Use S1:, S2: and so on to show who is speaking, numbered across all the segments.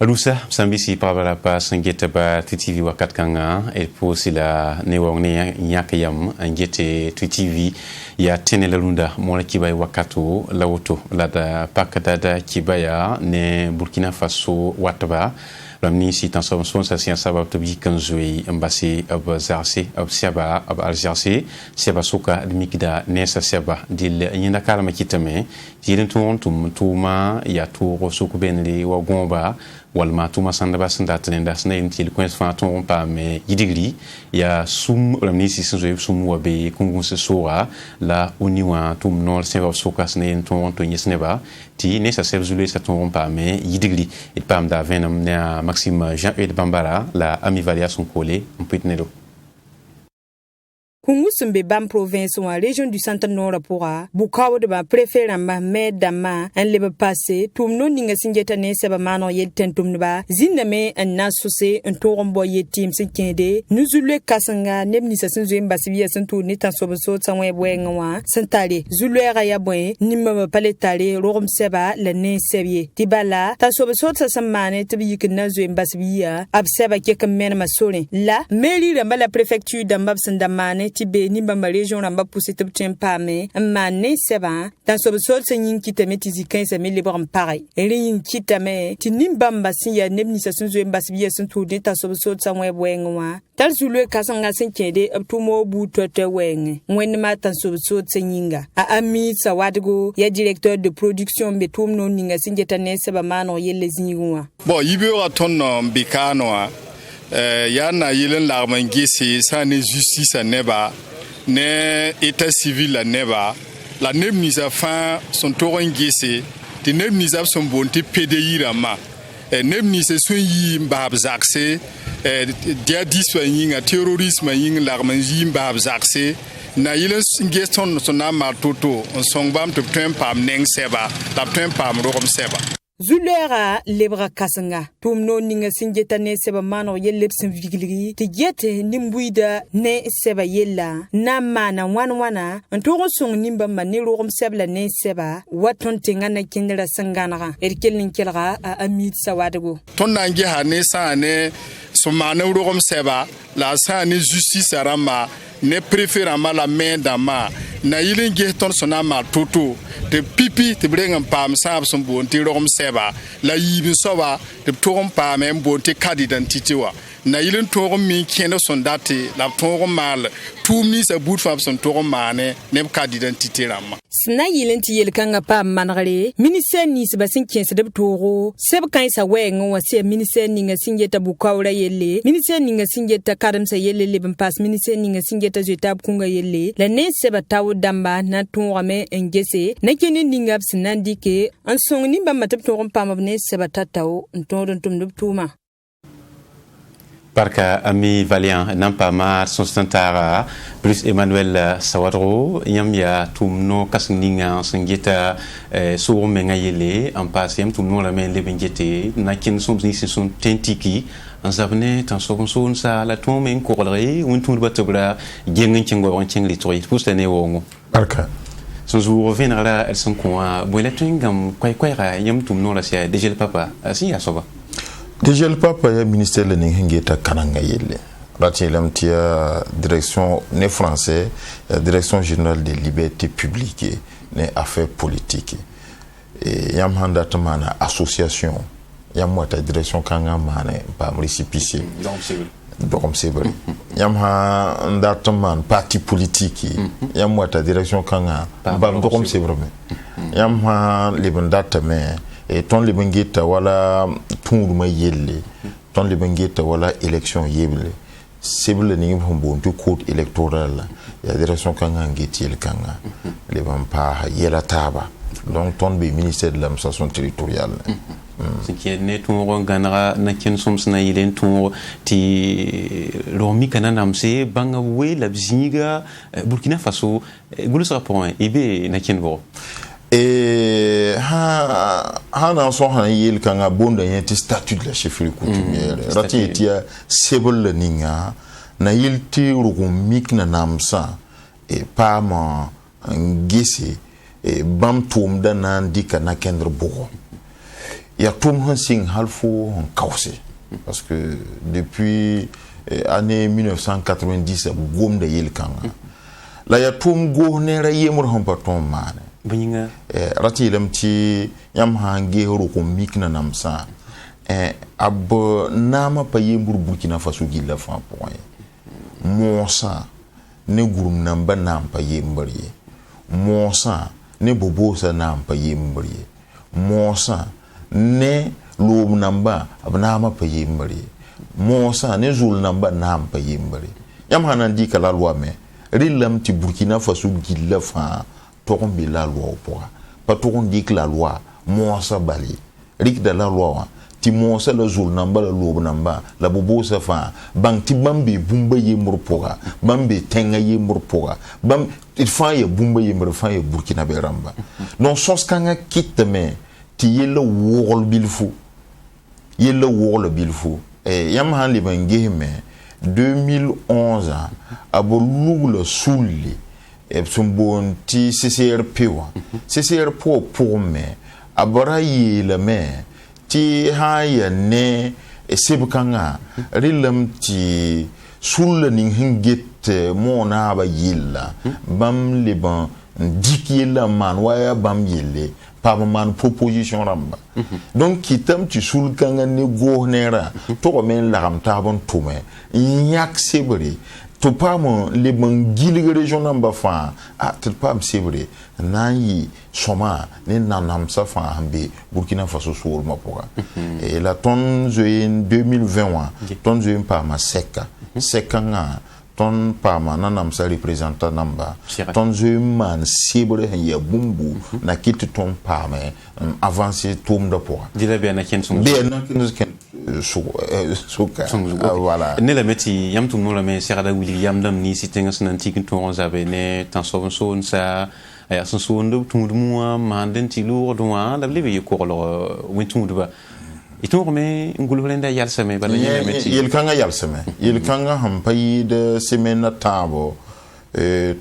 S1: Alusa sambisi pabala pa sangeta ba TV wakat kanga et posi la ne wongne nyaka yam ngete TV ya tenela lunda mola kibay wakatu lawto la da pakata da kibaya ne Burkina Faso wataba lamni si tan son sa science sabab to bi kanzui embassy ab zarsi ab siaba ab aljarsi siaba suka mikida nesa siaba dil nyinda kalama kitame jirin tum tuma ya to suku benli wa gomba walma tuma sanda ba sanda tenda sna intil coins fa ton pa me yidigri ya sum lamni si sunzo sum wa be kungun se soa la uniwa tum nol seva suka sna ton to nyesneba ti nesa serjule sa ton pa me yidigri et pam da venam na Maxime Jean-Hugues Bambara la amivalia son collé un peu de
S2: Kungu sumbe bam province wa région du centre nord pour bukawo de ba préférant ma medama en lebe passé tum no ninga singeta ne seba mano yelten tum ba ziname en nasose en torombo yetim sinkende nuzule kasanga nebni sa sinzo mbasibiya santu ni tansobo so tsanwe bwenga wa santale zulera ya bwen nimma paletale rom seba la ne sebie tibala tansobo so tsamane tibi kina zo mbasibiya abseba ke kamena masole la mairie la préfecture d'ambab sandamane tibe ni bamba région ramba poussé top tempame mané seba dans ce sol senin kitame tizikan sa mele bram pareil rin kitame tinim bamba siya nebni sa sunzo mbasibiya suntu de ta so sol sa webwenwa tal zulu kasanga senkede aptumo butote weng wen ma tan so seninga a ami sawadgo ya directeur de production betum no ninga singeta ne seba mano yelle zinwa
S3: bon yibera ton bikano yana yilen larman gisi sa ne justice neba ne état civil neba la nebnisa fin son toron gisi de nebnisa son bonté PDI rama nebnisa son yi mbab zakse dia diswaying a terrorisme ying larman yi mbab zakse na yilen geston son na toto on songbam to pam neng seba la pam rom seba
S2: Zulera lebra kasanga tumno ninga singeta ne seba mano yelep sin vigiligi te yete nimbuida ne seba yella na mana wana antoro song nimba mani rom sebla ne seba waton tingana kindra sangana erkelin kelga a amit sawadego
S3: ton nangi ha ne sa ne so mana rom seba la sa ne justice rama ne préférama la main dama na yilen geston sona ma toto de pipi te brengan pam sab son bonti rom seba la yibin soba de torom pam en bonti carte d'identité wa na yilen torom mi kendo son date la torom mal tout mi sa bout fab son torom mane ne carte d'identité rama
S2: sna yilen ti yel kanga pam manare ministère ni se basin kiense de toro seb kan sa wen wa se ministère ni nga singeta bukawra yelle ministère ni nga singeta kadam sa yelle leben pass ministère ni nga singeta jetab kunga yelle la ne seba taw damba na tongame engese na kene ningab sinandike an song ni bamba tap torom pam ne seba tataw ntoron tum tuma
S1: Parka ami Valiant nampa ma sostantara plus Emmanuel Sawadro yamya tumno kasninga sangeta so menga yele en passem tumno la men lebengete na kin som ni son tentiki en savne tan so sa la tom en korre un tum batobra gengen kingo on king litori pustane wongo
S4: Parka
S1: son jour reviendra elles sont quoi boiletingam kwai yam tumno la sia déjà le papa si ya soba
S4: déjà le papa ya ministère le ngeta kananga yelle rati lamtia direction né français direction générale des libertés publiques né affaires politiques et yam handa tamana association yam mota direction kanga mane pa récépissé donc c'est vrai yam ha ndataman parti politique yam mota direction kanga ba donc c'est vrai yam ha libandata mais et ton libengeta wala tunguma yelle ton libengeta wala élection yelle cible ni hombo to code électoral ya direction kanga ngeti el kanga le bampa yela taba donc ton be ministère de l'administration territoriale
S1: ce qui est net on ganara na ken somsna yilen to ti romi kanana mse banga we la bzinga Burkina Faso gulu sa point ibe na ken bo
S4: et ha na so han yel kanga bonda yenti statut de la chefferie coutumière rati etia sebol ninga na yilti rugumik na namsa e pama ngisi e bam tum da nan dika na kendre bugo il y a tout un signe halfo en cause parce que depuis année 1990 gom de yel kanga la ya tum go ne ra yemur hon paton mane
S1: buninga
S4: rati lam ci yam hange ro ko mikna namsa ab nama pa yembur Burkina Faso gilla fa point monsa ne gurum namba nam pa yembri monsa ne bobo sa nam pa yembri monsa ne lum namba abnama pa yembri monsa ne zul namba nam pa yembri yam hanan di kala loi me rilam ti Burkina Faso gilla fa tokombe la loi pour pas tokom di la loi monsa bali rik de la loi ti monsa la zul namba la lum namba la bobo sa fa bang ti bambe bumba yemur poga bambe tenga yemur poga bam il fa ya bumba yemur fa ya Burkina be ramba non sos kanga kitte me ti yella wol bilfu yam han li bangi me 2011 abolu le souli e sombon ti CCRP wa CCRP pour me abara yele me ti haya ne sebkanga rilam ti sul ning hinget mona ba yilla bam liban dikila man waya bam yelle pas man proposition ramba donc kitam tu sul kanga ne go nera to men la ram tabon tume nyak sebre to pas mon les bangili région namba fa to pas sebre nayi soma ne nanam sa fa hambe Burkina Faso sur ma poa et la ton en 2021 ton je pas ma seka sekanga ton pama nanam sa représentant namba ton man sibre ya bumbu na kiti ton pama avancer tom de poa
S1: dila bien na ken son
S4: bien na ken suka voilà
S1: ne la meti yam tum no la me serada William dam ni sitenga sanan tikin ton zabe ne tan so sa ya son so ndo tum mo manden ti lourd doa la lebe ko lo wintum do ba iton me ngululenda yal seme bala yele meti
S4: yel kanga yal seme yel kanga hampayi de semaine tabo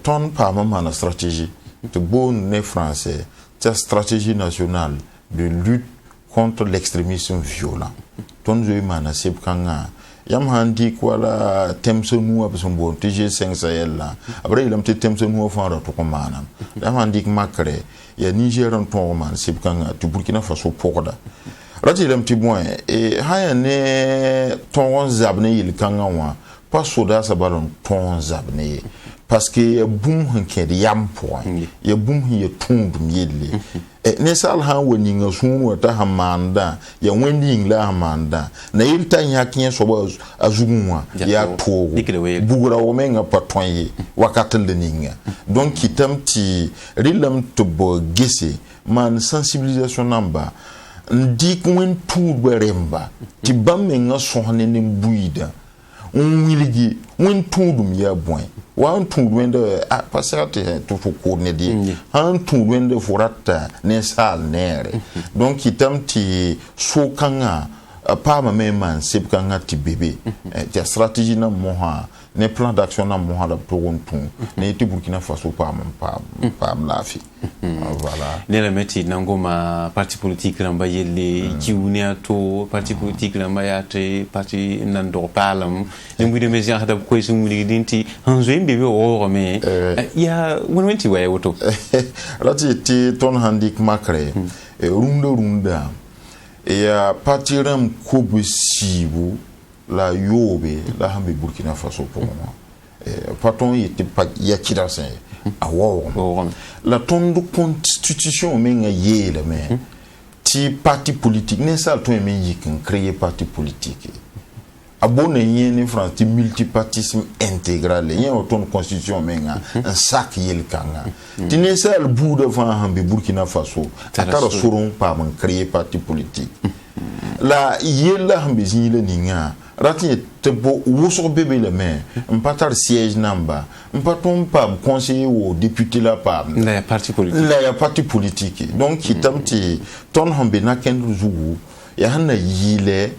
S4: ton pas na stratégie de bonne né français ta stratégie nationale de lutte contre l'extrémisme violent ton je mana seb kanga yam handi kwala temsonu absombo TG5 Sahel la après il am temsonu fa ra to ko manam yam handi makre ya Niger on ton man seb kanga tu Burkina Faso pokoda rati lam ti bon et haya ne ton zabne il kanga wa pas soda sa balon ton zabne parce que boum hanke de yam point ya boum ya tundum yelle ne sal han woni nga sunu ta hamanda ya wendi ngla hamanda na yilta nyakin so ba azugunwa ya to bugura o menga patonye wakatel de ninga donc kitam ti rilam to bo gese man sensibilisation namba ndi kwen tout beremba ti bamenga sohne ne buida wiligi wen tundum ya boy wan tundwende pasate to ko ne di han tundwende forata ne sal nere donc kitam ti sokanga pa ma man seb kanga ti bébé ti stratégie na moha ne plan d'action na moha da to wontu ne ti Burkina Faso pa la fi voilà
S1: ne la meti nangoma parti politique ramba yelle kiunia to parti politique ramba yate parti nando palam ngi de mes gens da ko su ngi dinti hanzo mbebe o me ya wonwenti waye woto
S4: rati ti ton handik makre runda et partiram kobusibu la yobe la hambe Burkina Faso pour moi patron était pas yakira sen la ton de constitution menga yele mais ti parti politique ne ça to men yikin créer parti politique abonne yen en France ti multipartisme intégral yen auton constitution menga un sac yel kanga ti ne ça le bout devant hambe Burkina Faso atara soron pa man créer parti politique la yela hambe zile ninga rati te bo woso bébé le maire mpatar siège namba mpaton pa conseiller ou député la pa
S1: la
S4: parti politique donc kitamti ton hambe na ken zugu ya hana yile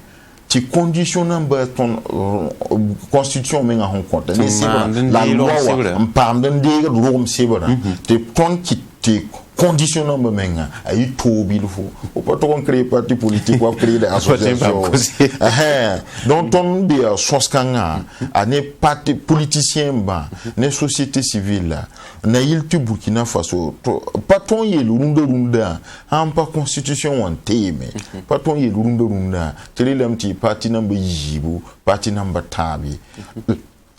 S4: ti condition namba ton constitution menga hon compte la loi mpam den de rom sebra te ton ki te conditionnant me menga ay tobi le fo o pas to créer parti politique ou créer des associations donc on bien soskanga ane parti politicien ba ne société civile na yilti Burkina Faso patron ye runda en pas constitution on teme patron ye runda telem ti parti number yibu parti number tabi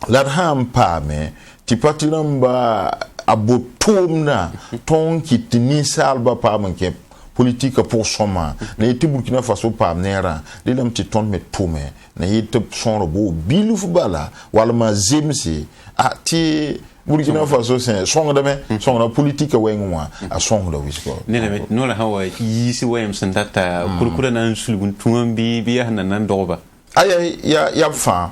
S4: la ham pa me ti parti number abotomna ton kitini salba pa manke politique pour soma na yiti Burkina Faso pa nera lelem ti ton me tome na yiti son robo bilu fubala wala ma zemsi ti Burkina Faso c'est son de me son la politique wengwa a son de wisko
S1: ne no la hawa yisi wayam sandata kurkura nan sulgun tumbi biya nan doba
S4: ay ya fa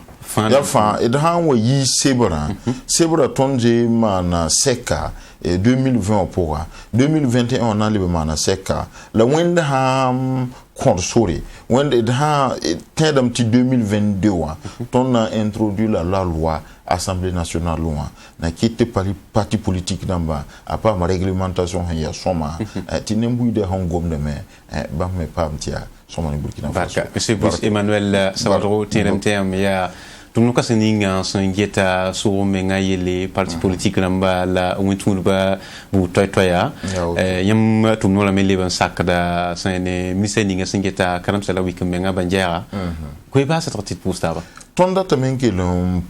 S4: et han yi sebra tonje mana seka 2020 pour 2021 on a le mana seka la wenda ham consori wenda ha tedam ti 2022 on a introduit la loi Assemblée nationale loi na quitte parti politique namba à part ma réglementation ya soma ti nembu de hangom de me ba me pamtia soma ni Burkina Faso
S1: monsieur Emmanuel Sawadro TMTM ya tumuka seninga sengeta so menga yele parti politique namba la wintunba bu toya yam tumno la mele ban sakda sene miseninga sengeta kanam sala week menga banjera ko ba sa tratit pour ça
S4: Tonda também que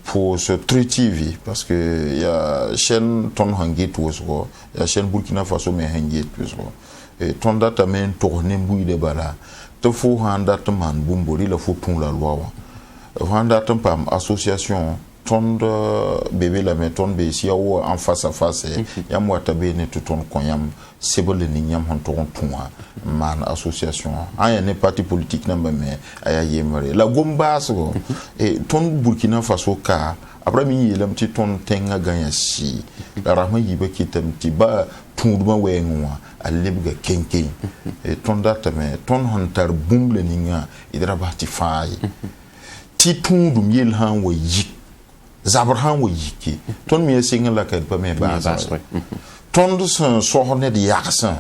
S4: pour ce TV parce que y a chaîne ton hangit wosgo y a chaîne Burkina Faso me hangit wosgo et tonda também tourner mbui de bala te fo handa man bumbori la fo ton la loi handa pam association ton bébé la meton be si yawo en face à face ya mo tabe ne ton konyam sebole ni nyam hon ton tunwa man association aya ne parti politique namba me aya yemare la gomba so et ton Burkina Faso ka après mi yelam ti ton tenga ganya si la rahma yiba kitam ti ba tunduma wenwa alebga kenken et ton data me ton hontar bumble ninga idra bahti fay ti tundum yel han wa yik Zabraham wo yiki ton mi singa la ka pa me ba ton de son sohne de yaksan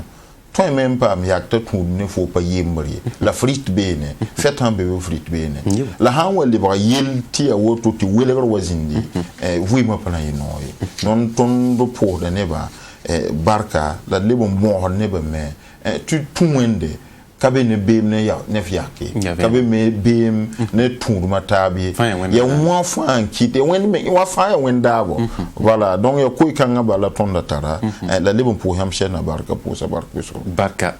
S4: ton même pas mi yakta tout ne faut pas yemri la frite bene fait un bébé frite bene la han wa le ba yel ti a woto ti welegar wazindi vui ma pana yinoy non ton do po de ne ba barka la lebo mo ne ba me tu tumwende kabe ne bem ne ya ne fiake kabe me bem ne tour matabi ya wa fa kite wen me wa fa ya wen dabo voilà donc ya koy kanga bala tonda tara la lebon pour ham chena barka pour sa barka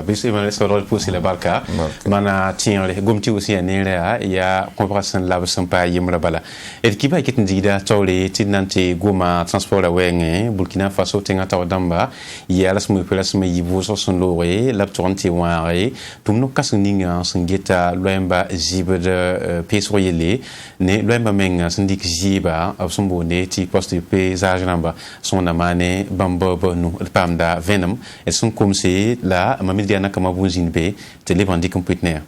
S4: bisi ma so rol pour la barka mana tien le gomti aussi ne ya comparaison la sampa yimra bala et ki ba kitin dida tawle tinante goma transport la wenge Burkina Faso tenga tawdamba ya la smu pelasme yibo so son lore la tonti ware tumno kasninga singeta loemba zibe de pesroyele ne loemba menga sindik ziba absumbo ne ti poste paysage namba son amane bamba no pamda venom et son comme c'est la mamidiana kama bunzinbe te levandi completner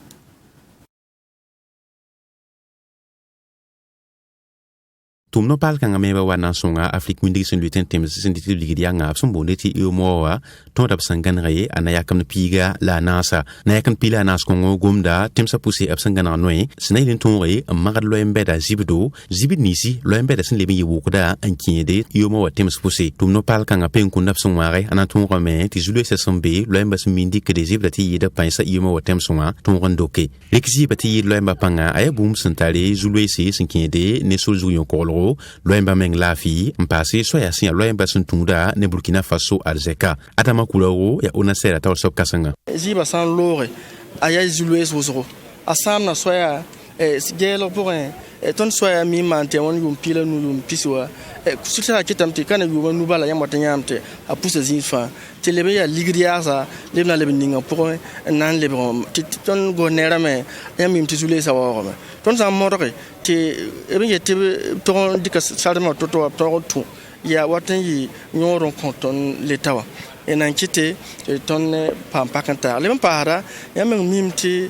S4: tumno pal kanga meba wana songa Afrique windig sen lutin tem sen ditil ligidia nga sombo neti mowa ton dab sangan raye anaya kam piga la nasa na kan pila nas kongo gomda tem sa pousse ab sangan noy snailin ton re magad lo embeda zibdo zibid nisi lo embeda sen lebe yiwokuda ankinde mowa tem sa pousse tumno pal kanga pen kun dab sonware anaton rame ti zulu se sombe lo embas mindi ke des zibda ti yida pansa mowa tem sonwa ton rondoke lekzi bati lo emba panga ay boom sentale zulu se sinkinde ne so zuyon kolo loemba meng lafi mpasi so ya sia loemba suntunda ne Burkina Faso alzeka atama kularo ya ona sera taw sop kasanga
S5: ziba san lore aya zulues wosoro asamna so ya gelo pour ton so ya mi mante won yum pila nu yum piswa kusita kitamti kana yuma nu bala yamata nyamte a pousse zinfa te lebe ya ligriya sa lebna lebe ninga pour nan lebe ton go nerame yamim tizule sa wa ton sa modore te ebe yete ton dika salma toto to ya watan yi nyoron konton letawa enan kite ton pam pakanta lebe para yamem mimti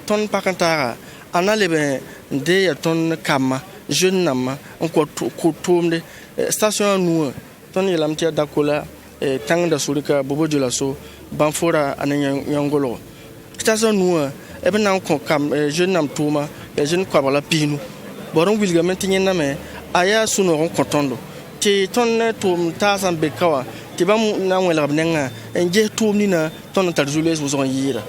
S5: ton pakanta ana lebe de ya ton kama jeune nama on ko tombe station nous ton yelam tia dakola tang da surika bobo jula so banfora anan yangolo kita so nuwa ebe nan ko kam jeune nam tuma jeune ko bala pinu boron wilgament nyina me aya suno ron kotondo ti ton tum tasan bekawa ti bam na wala bnenga enje tum ni na ton tarjules wo zon yira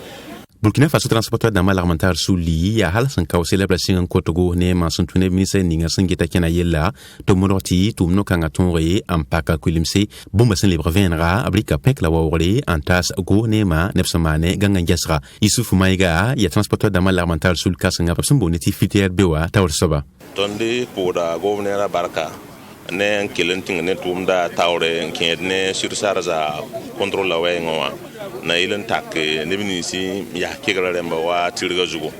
S1: Burkina Faso transporteur da malarmentar suli ya hal san kaw celebration en kotogo ne man sun tune ministre ninga sun gita kena yella to moroti tum no kanga tonre ampaka kulimse bomba sen libre venra abrika pek la wawre antas go nema nepsamane ganga jasra isufu maiga ya transporteur da malarmentar sul kasanga papsun boneti fitier bewa tawr soba
S6: tonde poda governera barka ne kelenting ne tumda tawre ne sursara za control la way ngwa na ilen tak ne binisi ya kegara remba wa tirga jugo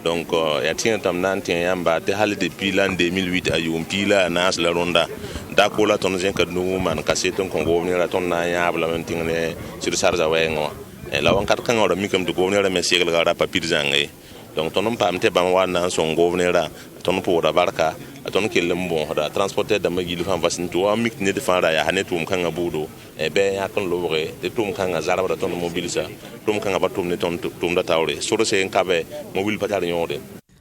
S6: donc ya tin tam nan tin yamba te hal depuis l'an 2008 ayum pila nas la ronda da ko la ton zen kadnu man kaseton ko governera ton na ya bla men tin ne sursara za way ngwa la wan kat kan ora mikam de governera me segel gara papir zangai donc ton pamte bam wa nan son governera ton poda barka ton kellem bon da transporter da magil fan vasin to amik ne de fara ya hanetum kan abudo e be ya kon lowre de tum kan azara da ton mobilisa tum kan abatum ne ton tum da tawre so se en kabe mobil patar nyode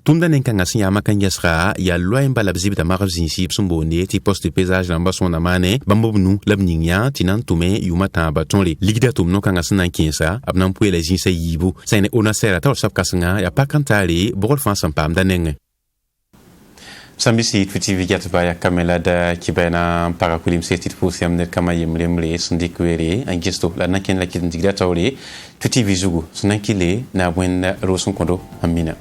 S1: tum da nenka ngasi ya makan yasra ya loin bala bzib da magazin si psumbone ti poste pesage lamba son amane bambobnu labninya tinan tume yumata batonle ligida tum no kan asna kinsa abnan puele jinse yibu sene ona sera taw sap kasanga ya pakantari bol fan sampam da nenge Sambisi TV gatba ya kamela da kibena para kulim setit pusiam net kama yemlemle sundikwere angisto la naken la kin digratawre TV zugu sunankile na bwen rosun kondo amina